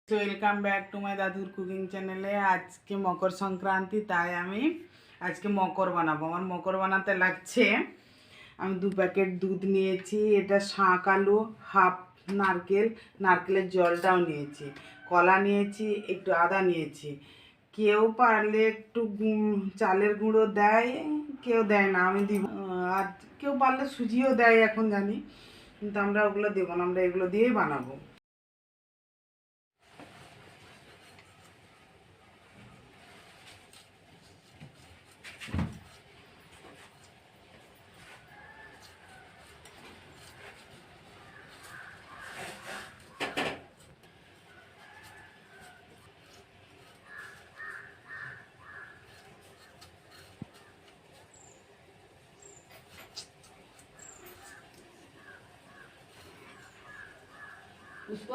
Welcome back to my দাদুর cooking চ্যানেলে। আজকে মকর সংক্রান্তি, তাই আমি আজকে মকর বানাবো। আমার মকর বানাতে লাগছে, আমি 2 প্যাকেট দুধ নিয়েছি, এটা শাঁক আলু, হাফ নারকেলের জলটাও নিয়েছি, কলা নিয়েছি, একটু আদা নিয়েছি। কেউ পারলে একটু চালের গুঁড়ো দেয়, কেউ দেয় না, আমি দিব। আর কেউ পারলে সুজিও দেয় এখন জানি, কিন্তু আমরা ওগুলো দেবো না, আমরা এগুলো দিয়েই বানাবো। পুষ্প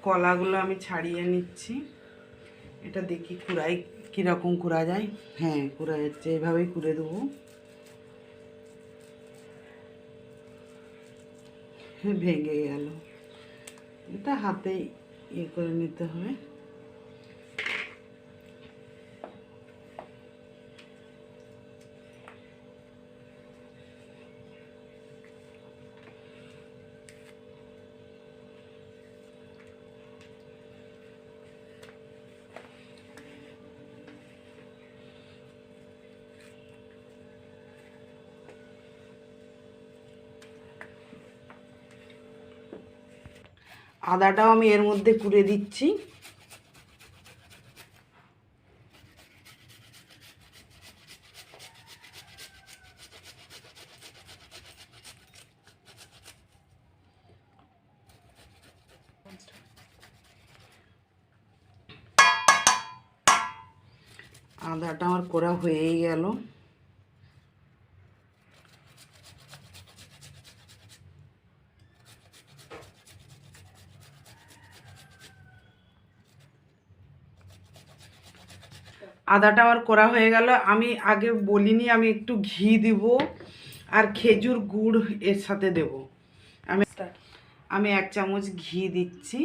কলাগুলো আমি ছাড়িয়ে নিচ্ছি। এটা দেখি কুড়াই কীরকম কুড়া যায়। হ্যাঁ, কুড়া যাচ্ছে, এভাবেই কুড়ে দেবো। ভেঙে গেল, এটা হাতেই ইয়ে করে নিতে হবে। আদাটাও আমি এর মধ্যে কুড়ে দিচ্ছি। আদাটা আমার করা হয়েই গেল। আদাটা আমার করা হয়ে গেল। আমি আগে বলিনি, আমি একটু ঘি দিব আর খেজুর গুড় এর সাথে দেব। আমি আমি 1 চামচ ঘি দিচ্ছি।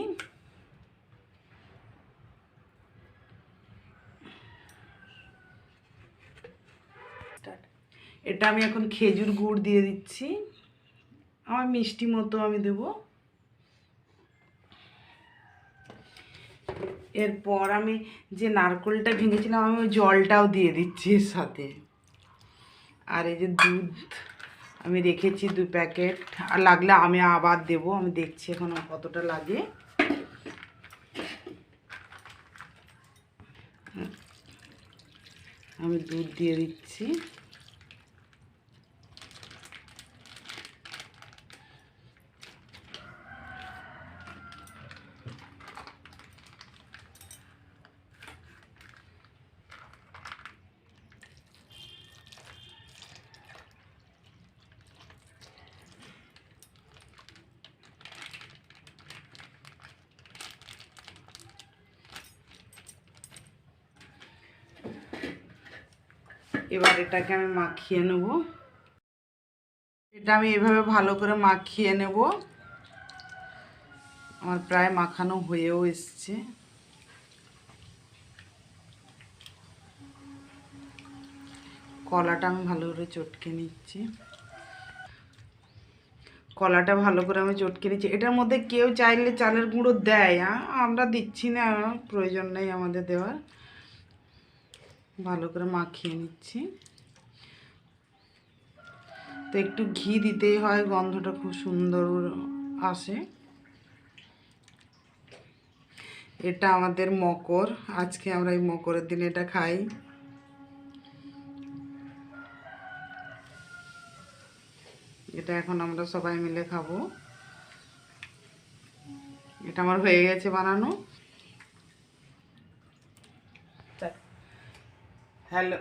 এটা আমি এখন খেজুর গুড় দিয়ে দিচ্ছি, আমার মিষ্টি মতো আমি দেব। এরপর আমি যে নারকেলটা ভেঙেছিলাম, আমি ওই জলটাও দিয়ে দিচ্ছি এর সাথে। আর এই যে দুধ আমি রেখেছি 2 প্যাকেট, আর লাগলে আমি আবার দেব, আমি দেখছি এখন কতটা লাগে। আমি দুধ দিয়ে দিচ্ছি। এবার এটাকে আমি মাখিয়ে নেব। এটা আমি এভাবে ভালো করে মাখিয়ে নেব। আমার প্রায় মাখানো হয়েও এসছে। কলাটা আমি ভালো করে চটকে নিচ্ছি। কলাটা ভালো করে আমি চটকে নিচ্ছি। এটার মধ্যে কেউ চাইলে চালের গুঁড়ো দেয়, আমরা দিচ্ছি না, প্রয়োজন নেই আমাদের দেওয়ার। ভালো করে মাখিয়ে নিচ্ছি। তো একটু ঘি দিতেই হয়, গন্ধটা খুব সুন্দর আসে। এটা আমাদের মকর, আজকে আমরা এই মকরের দিনে এটা খাই। এটা এখন আমরা সবাই মিলে খাবো। এটা আমার হয়ে গেছে বানানো। হ্যালো।